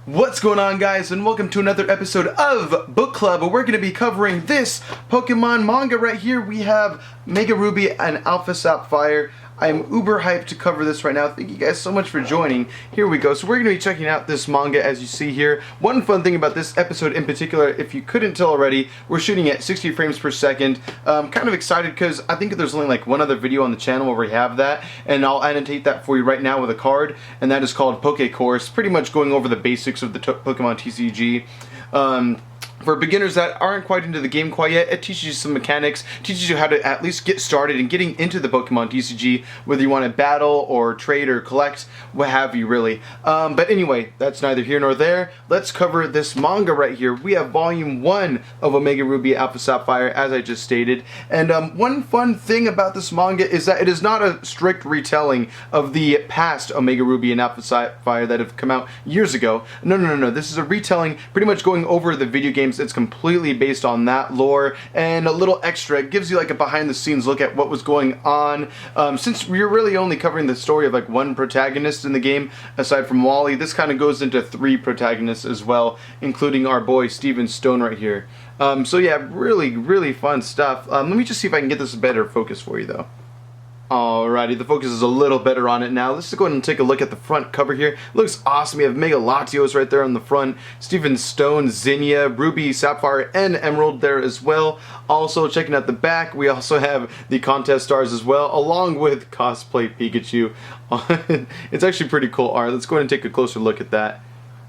What's going on, guys, and welcome to another episode of Book Club, where we're going to be covering this Pokemon manga right here. We have Mega Ruby and Alpha Sapphire. I'm uber hyped to cover this right now. Thank you guys so much for joining. Here we go. So we're going to be checking out this manga as you see here. One fun thing about this episode in particular, if you couldn't tell already, we're shooting at 60 frames per second. Kind of excited because I think there's only like one other video on the channel where we have that, and I'll annotate that for you right now with a card, and that is called Poke Course, pretty much going over the basics of the Pokemon TCG. For beginners that aren't quite into the game quite yet, it teaches you some mechanics, teaches you how to at least get started in getting into the Pokemon TCG, whether you want to battle or trade or collect, what have you really. But anyway, that's neither here nor there. Let's cover this manga right here. We have volume 1 of Omega Ruby Alpha Sapphire, as I just stated. And one fun thing about this manga is that it is not a strict retelling of the past Omega Ruby and Alpha Sapphire that have come out years ago. No. This is a retelling, pretty much going over the video games. It's completely based on that lore, and a little extra. It gives you like a behind the scenes look at what was going on. Since we're really only covering the story of like one protagonist in the game, aside from Wally, this kind of goes into 3 protagonists as well, including our boy Steven Stone right here. So yeah, really fun stuff. Let me just see if I can get this better focus for you though. Alrighty, the focus is a little better on it now. Let's go ahead and take a look at the front cover here. Looks awesome. We have Mega Latios right there on the front, Steven Stone, Zinnia, Ruby, Sapphire, and Emerald there as well. Also, checking out the back, we also have the contest stars as well, along with cosplay Pikachu. It's actually pretty cool art. Let's go ahead and take a closer look at that.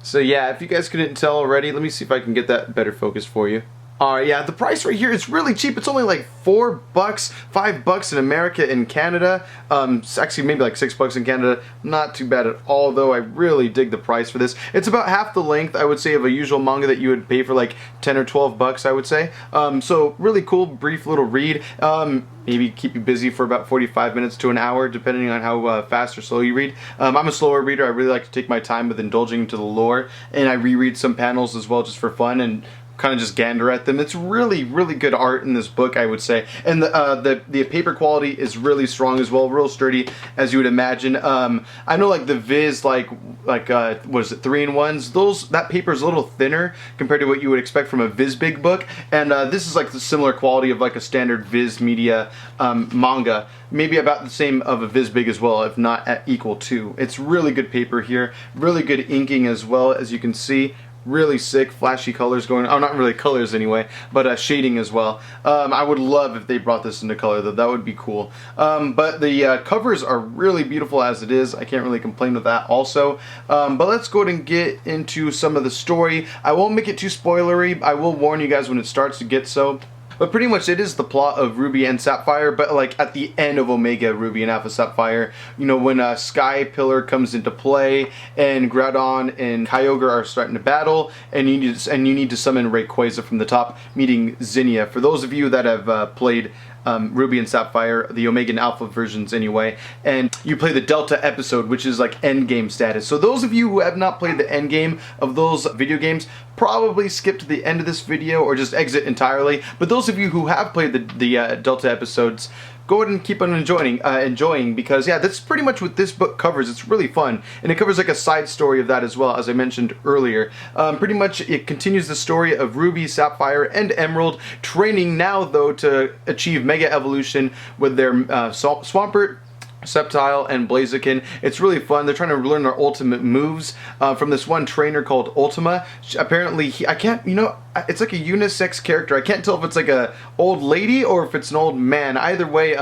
So yeah, if you guys couldn't tell already, let me see if I can get that better focus for you. Alright, yeah, the price right here is really cheap. It's only like $4, $5 in America and Canada. It's actually maybe like $6 in Canada. Not too bad at all, though. I really dig the price for this. It's about half the length, I would say, of a usual manga that you would pay for like 10 or 12 bucks, I would say. So really cool, brief little read. Maybe keep you busy for about 45 minutes to an hour, depending on how fast or slow you read. I'm a slower reader. I really like to take my time with indulging into the lore, and I reread some panels as well just for fun and kind of just gander at them. It's really good art in this book, I would say, and the paper quality is really strong as well, real sturdy as you would imagine. I know like the Viz, like what is it, 3-in-1s, that paper is a little thinner compared to what you would expect from a Viz Big book, and this is like the similar quality of like a standard Viz Media manga, maybe about the same of a Viz Big as well, if not at equal to. It's really good paper here, really good inking as well, as you can see. Really sick, flashy colors going on. Oh, not really colors anyway, but shading as well. I would love if they brought this into color, though. That would be cool. But the covers are really beautiful as it is. I can't really complain with that also. But let's go ahead and get into some of the story. I won't make it too spoilery. I will warn you guys when it starts to get so. But pretty much it is the plot of Ruby and Sapphire, but like at the end of Omega Ruby and Alpha Sapphire, you know, when Sky Pillar comes into play and Groudon and Kyogre are starting to battle, and you need to summon Rayquaza from the top, meeting Zinnia. For those of you that have played Ruby and Sapphire, the Omega and Alpha versions anyway, and you play the Delta episode, which is like endgame status. So those of you who have not played the endgame of those video games, probably skip to the end of this video or just exit entirely. But those of you who have played the Delta episodes, go ahead and keep on enjoying, because yeah, that's pretty much what this book covers. It's really fun, and it covers like a side story of that as well, as I mentioned earlier. Pretty much it continues the story of Ruby, Sapphire, and Emerald training now though to achieve Mega Evolution with their Swampert, Sceptile, and Blaziken. It's really fun. They're trying to learn their ultimate moves from this one trainer called Ultima. Apparently, I can't, you know, it's like a unisex character. I can't tell if it's like a old lady or if it's an old man. Either way,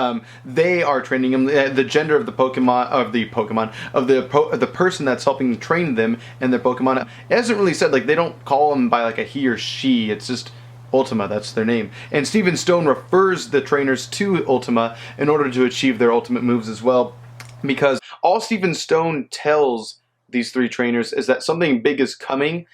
they are training him. The gender of the the person that's helping train them and their Pokemon. It hasn't really said, like, they don't call him by like a he or she. It's just Ultima, that's their name. And Steven Stone refers the trainers to Ultima in order to achieve their ultimate moves as well, because all Steven Stone tells these 3 trainers is that something big is coming,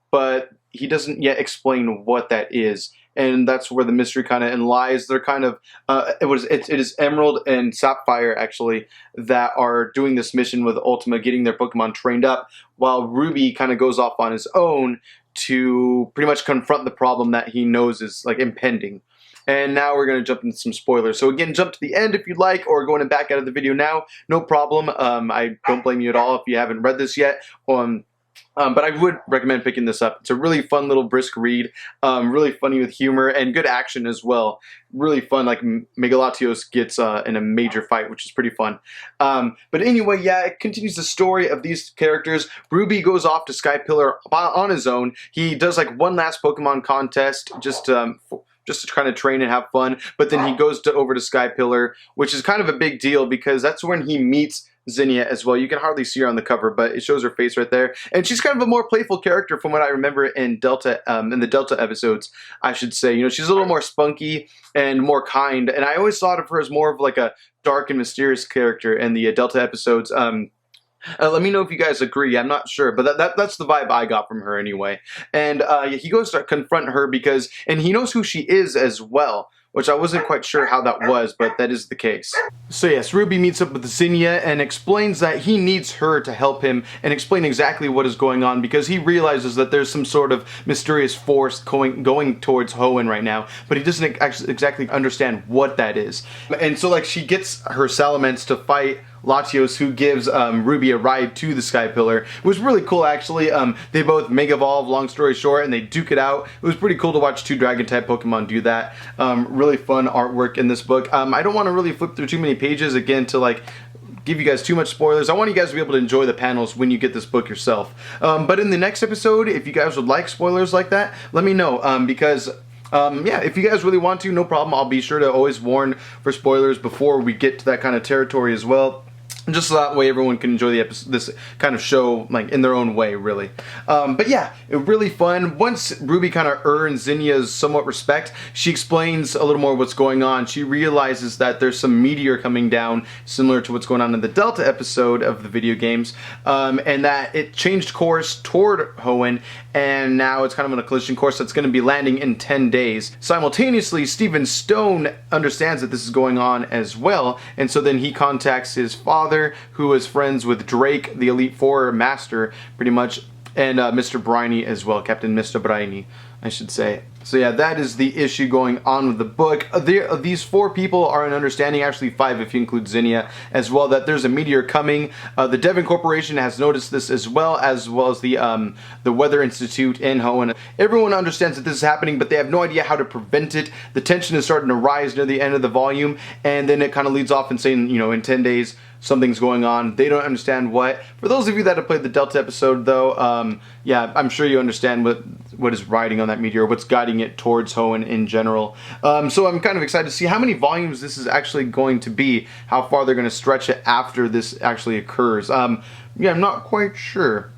but he doesn't yet explain what that is. And that's where the mystery kind of lies. They're kind of, it is Emerald and Sapphire actually that are doing this mission with Ultima, getting their Pokemon trained up, while Ruby kind of goes off on his own to pretty much confront the problem that he knows is like impending. And now we're going to jump into some spoilers. So again, jump to the end if you'd like, or going back out of the video now, no problem. I don't blame you at all if you haven't read this yet. But I would recommend picking this up. It's a really fun little brisk read, really funny with humor and good action as well. Really fun, like Megalatios gets in a major fight, which is pretty fun. But anyway, yeah, it continues the story of these characters. Ruby goes off to Sky Pillar on his own. He does like one last Pokemon contest just to kind of train and have fun. But then he goes over to Sky Pillar, which is kind of a big deal because that's when he meets Zinnia as well. You can hardly see her on the cover, but it shows her face right there. And she's kind of a more playful character from what I remember in Delta, in the Delta episodes, I should say. You know, she's a little more spunky and more kind. And I always thought of her as more of like a dark and mysterious character in the Delta episodes. Let me know if you guys agree. I'm not sure, but that's the vibe I got from her anyway. And he goes to confront her and he knows who she is as well, which I wasn't quite sure how that was, but that is the case. So yes, Ruby meets up with Zinnia and explains that he needs her to help him and explain exactly what is going on because he realizes that there's some sort of mysterious force going towards Hoenn right now, but he doesn't exactly understand what that is. And so like she gets her Salamence to fight Latios, who gives Ruby a ride to the Sky Pillar. It was really cool actually. They both Mega Evolve, long story short, and they duke it out. It was pretty cool to watch two Dragon type Pokemon do that. Really fun artwork in this book. I don't want to really flip through too many pages again to like give you guys too much spoilers. I want you guys to be able to enjoy the panels when you get this book yourself. But in the next episode, if you guys would like spoilers like that, let me know because yeah, if you guys really want to, no problem. I'll be sure to always warn for spoilers before we get to that kind of territory as well. Just so that way everyone can enjoy the this kind of show like in their own way, really. But yeah, really fun. Once Ruby kind of earns Zinnia's somewhat respect, she explains a little more what's going on. She realizes that there's some meteor coming down, similar to what's going on in the Delta episode of the video games, and that it changed course toward Hoenn, and now it's kind of on a collision course that's going to be landing in 10 days. Simultaneously, Stephen Stone understands that this is going on as well, and so then he contacts his father, who is friends with Drake, the Elite Four master, pretty much, and Mr. Briny as well, Captain Mr. Briny, I should say. So yeah, that is the issue going on with the book. These four people are in understanding, actually five if you include Zinnia as well, that there's a meteor coming. The Devon Corporation has noticed this as well as the Weather Institute in Hoenn. Everyone understands that this is happening, but they have no idea how to prevent it. The tension is starting to rise near the end of the volume, and then it kind of leads off and saying, you know, in 10 days, something's going on. They don't understand what. For those of you that have played the Delta episode, though, yeah, I'm sure you understand what is riding on that meteor, what's guiding it towards Hoenn in general. So I'm kind of excited to see how many volumes this is actually going to be, how far they're going to stretch it after this actually occurs. Yeah, I'm not quite sure.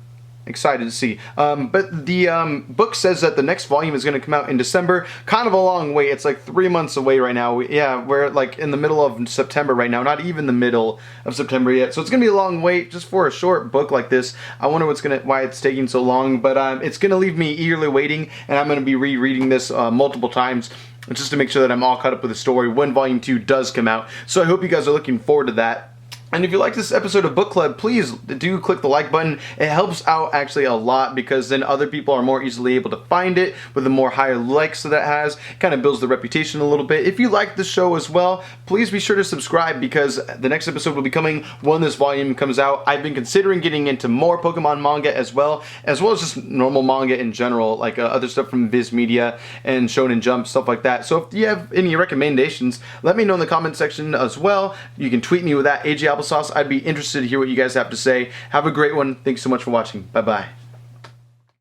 Excited to see. But the book says that the next volume is going to come out in December. Kind of a long wait. It's like 3 months away right now. Yeah, we're like in the middle of September right now. Not even the middle of September yet. So it's going to be a long wait just for a short book like this. I wonder why it's taking so long. But it's going to leave me eagerly waiting. And I'm going to be rereading this multiple times just to make sure that I'm all caught up with the story when Volume 2 does come out. So I hope you guys are looking forward to that. And if you like this episode of Book Club, please do click the like button. It helps out actually a lot because then other people are more easily able to find it with the more higher likes that it has. It kind of builds the reputation a little bit. If you like the show as well, please be sure to subscribe because the next episode will be coming when this volume comes out. I've been considering getting into more Pokemon manga as well as just normal manga in general, like other stuff from Viz Media and Shonen Jump, stuff like that. So if you have any recommendations, let me know in the comment section as well. You can tweet me with that, ajapplesauce. I'd be interested to hear what you guys have to say. Have a great one. Thanks so much for watching. Bye-bye.